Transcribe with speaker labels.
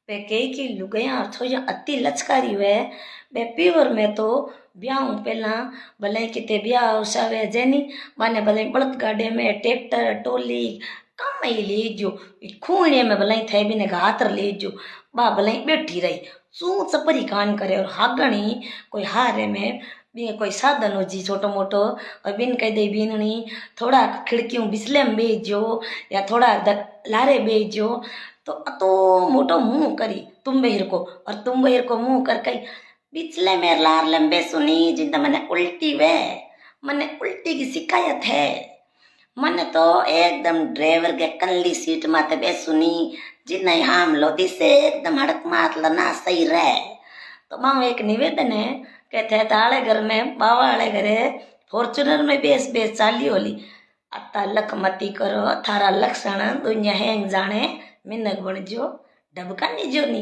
Speaker 1: वे कई की लुगाइयां थोड़ी अति लचकारी वे बे प्योर में तो ब्याह पहला भले किते ब्याह उसावे जेनी माने भले बड़द गाड़े में ट्रैक्टर टोली कम ही ले जो खूणे में भले थे भी ने घातर ले जो बा भले बैठी रही सू चपरी कान करे और हागणी कोई हारे में बी कोई साधन हो जी छोटो मोटो और बिन कह दे बीननी थोड़ा खिड़कियों बिस्ले में बेचो या थोड़ा लारे बेचो तो मोटो मुंह करी तुम बहिर को और तुम बहिर को मुंह कर कई बिचले में लार लंबे सुनी जिंदा मने उल्टी वे मने उल्टी की शिकायत है मने तो एकदम ड्राइवर के कल्ली सीट माते बेसुनी जिन्हें हाम लो दिसे एकदम हड़क मात लना सही रहे तो माँ एक निवेदन है कहते हैं ताले घर में बावा वाले घरे फॉर्चुनर में बेस बेस चाली होली अता लख मती करो थारा लक्षण दुनिया हैंग जाने मिनक बन जो डबका नहीं जो नी।